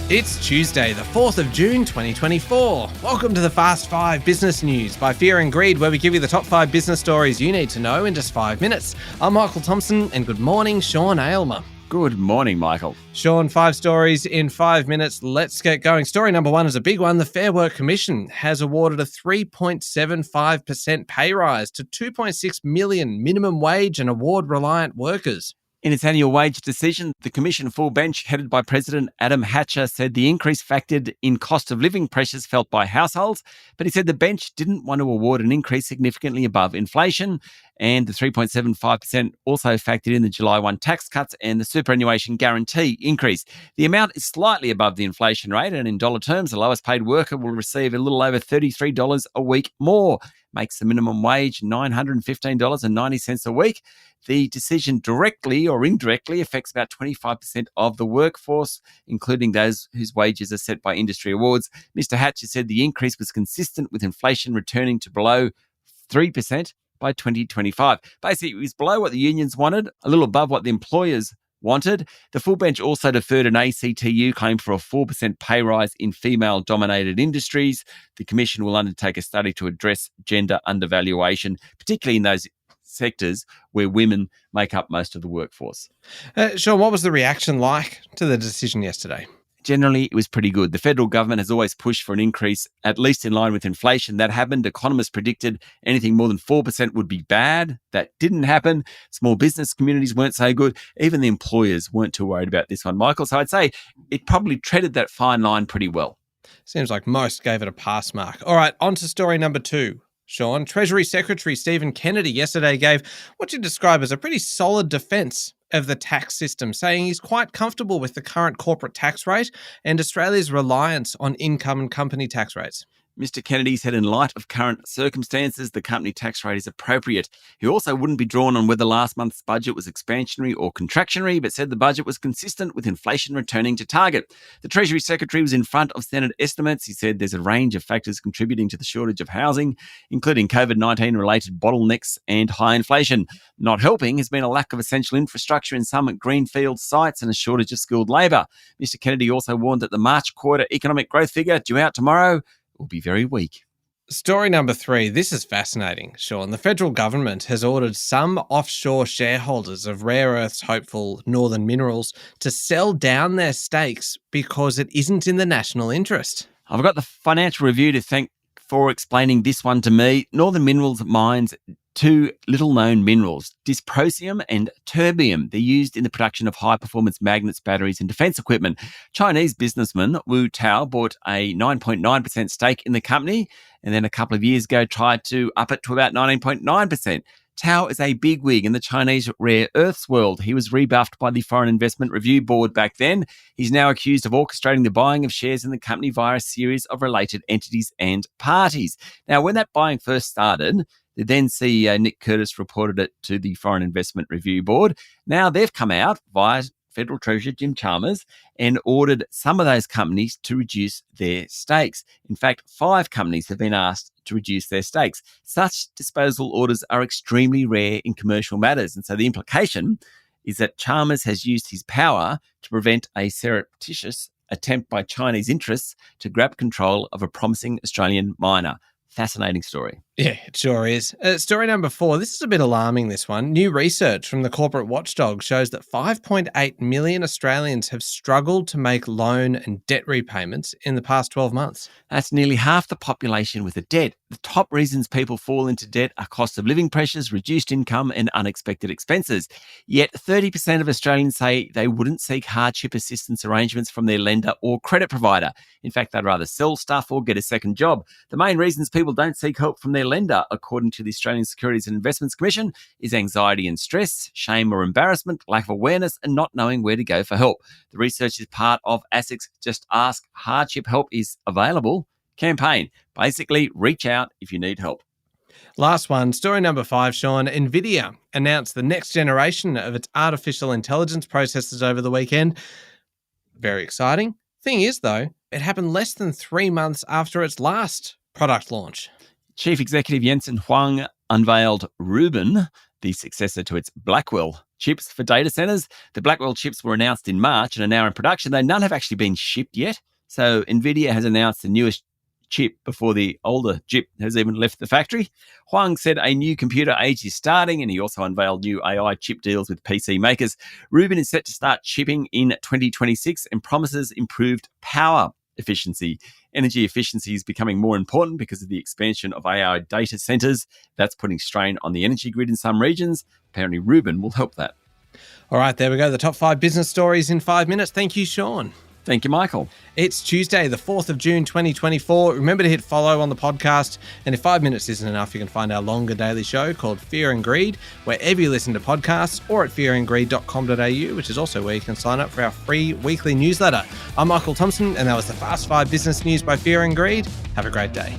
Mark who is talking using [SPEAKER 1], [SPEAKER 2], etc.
[SPEAKER 1] It's Tuesday, the 4th of June, 2024. Welcome to the Fast 5 Business News by Fear and Greed, where we give you the top 5 business stories you need to know in just 5 minutes. I'm Michael Thompson, and good morning, Sean Aylmer.
[SPEAKER 2] Good morning, Michael.
[SPEAKER 1] Sean, 5 stories in 5 minutes. Let's get going. Story number 1 is a big one. The Fair Work Commission has awarded a 3.75% pay rise to 2.6 million minimum wage and award-reliant workers.
[SPEAKER 2] In its annual wage decision, the Commission full bench, headed by President Adam Hatcher, said the increase factored in cost of living pressures felt by households, but he said the bench didn't want to award an increase significantly above inflation, and the 3.75% also factored in the July 1 tax cuts and the superannuation guarantee increase. The amount is slightly above the inflation rate, and in dollar terms, the lowest paid worker will receive a little over $33 a week more. Makes the minimum wage $915.90 a week. The decision directly or indirectly affects about 25% of the workforce, including those whose wages are set by industry awards. Mr. Hatcher said the increase was consistent with inflation returning to below 3% by 2025. Basically, it was below what the unions wanted, a little above what the employers wanted. The full bench also deferred an ACTU claim for a 4% pay rise in female-dominated industries. The Commission will undertake a study to address gender undervaluation, particularly in those sectors where women make up most of the workforce.
[SPEAKER 1] Sean, what was the reaction like to the decision yesterday?
[SPEAKER 2] Generally, it was pretty good. The federal government has always pushed for an increase, at least in line with inflation. That happened. Economists predicted anything more than 4% would be bad. That didn't happen. Small business communities weren't so good. Even the employers weren't too worried about this one, Michael. So I'd say it probably treaded that fine line pretty well.
[SPEAKER 1] Seems like most gave it a pass mark. All right, on to story number 2. Sean, Treasury Secretary Stephen Kennedy yesterday gave what you describe as a pretty solid defence of the tax system, saying he's quite comfortable with the current corporate tax rate and Australia's reliance on income and company tax rates.
[SPEAKER 2] Mr. Kennedy said in light of current circumstances, the company tax rate is appropriate. He also wouldn't be drawn on whether last month's budget was expansionary or contractionary, but said the budget was consistent with inflation returning to target. The Treasury Secretary was in front of Senate estimates. He said there's a range of factors contributing to the shortage of housing, including COVID-19 related bottlenecks and high inflation. Not helping has been a lack of essential infrastructure in some greenfield sites and a shortage of skilled labour. Mr. Kennedy also warned that the March quarter economic growth figure due out tomorrow will be very weak.
[SPEAKER 1] Story number 3. This is fascinating, Sean. The federal government has ordered some offshore shareholders of rare earths hopeful Northern Minerals to sell down their stakes because it isn't in the national interest.
[SPEAKER 2] I've got the Financial Review to thank for explaining this one to me. Northern Minerals mines 2 little-known minerals, dysprosium and terbium. They're used in the production of high-performance magnets, batteries and defence equipment. Chinese businessman Wu Tao bought a 9.9% stake in the company and then a couple of years ago tried to up it to about 19.9%. Tao is a bigwig in the Chinese rare earths world. He was rebuffed by the Foreign Investment Review Board back then. He's now accused of orchestrating the buying of shares in the company via a series of related entities and parties. Now, when that buying first started, the then CEO Nick Curtis reported it to the Foreign Investment Review Board. Now they've come out via Federal Treasurer Jim Chalmers and ordered some of those companies to reduce their stakes. In fact, 5 companies have been asked to reduce their stakes. Such disposal orders are extremely rare in commercial matters. And so the implication is that Chalmers has used his power to prevent a surreptitious attempt by Chinese interests to grab control of a promising Australian miner. Fascinating story.
[SPEAKER 1] Yeah, it sure is. Story number 4. This is a bit alarming, this one. New research from the corporate watchdog shows that 5.8 million Australians have struggled to make loan and debt repayments in the past 12 months.
[SPEAKER 2] That's nearly half the population with a debt. The top reasons people fall into debt are cost of living pressures, reduced income and unexpected expenses. Yet 30% of Australians say they wouldn't seek hardship assistance arrangements from their lender or credit provider. In fact, they'd rather sell stuff or get a second job. The main reasons people don't seek help from their lender, according to the Australian Securities and Investments Commission, is anxiety and stress, shame or embarrassment, lack of awareness, and not knowing where to go for help. The research is part of ASIC's Just Ask Hardship Help is Available campaign. Basically, reach out if you need help.
[SPEAKER 1] Last one, story number 5, Sean. Nvidia announced the next generation of its artificial intelligence processors over the weekend. Very exciting. Thing is, though, it happened less than 3 months after its last product launch.
[SPEAKER 2] Chief Executive Jensen Huang unveiled Rubin, the successor to its Blackwell chips for data centers. The Blackwell chips were announced in March and are now in production, though none have actually been shipped yet. So Nvidia has announced the newest chip before the older chip has even left the factory. Huang said a new computer age is starting, and he also unveiled new AI chip deals with PC makers. Rubin is set to start shipping in 2026 and promises improved power efficiency. Energy efficiency is becoming more important because of the expansion of AI data centers. That's putting strain on the energy grid in some regions. Apparently, Rubin will help that.
[SPEAKER 1] All right, there we go. The top 5 business stories in 5 minutes. Thank you, Sean.
[SPEAKER 2] Thank you, Michael.
[SPEAKER 1] It's Tuesday, the 4th of June, 2024. Remember to hit follow on the podcast. And if 5 minutes isn't enough, you can find our longer daily show called Fear and Greed, wherever you listen to podcasts, or at fearandgreed.com.au, which is also where you can sign up for our free weekly newsletter. I'm Michael Thompson, and that was the Fast 5 Business News by Fear and Greed. Have a great day.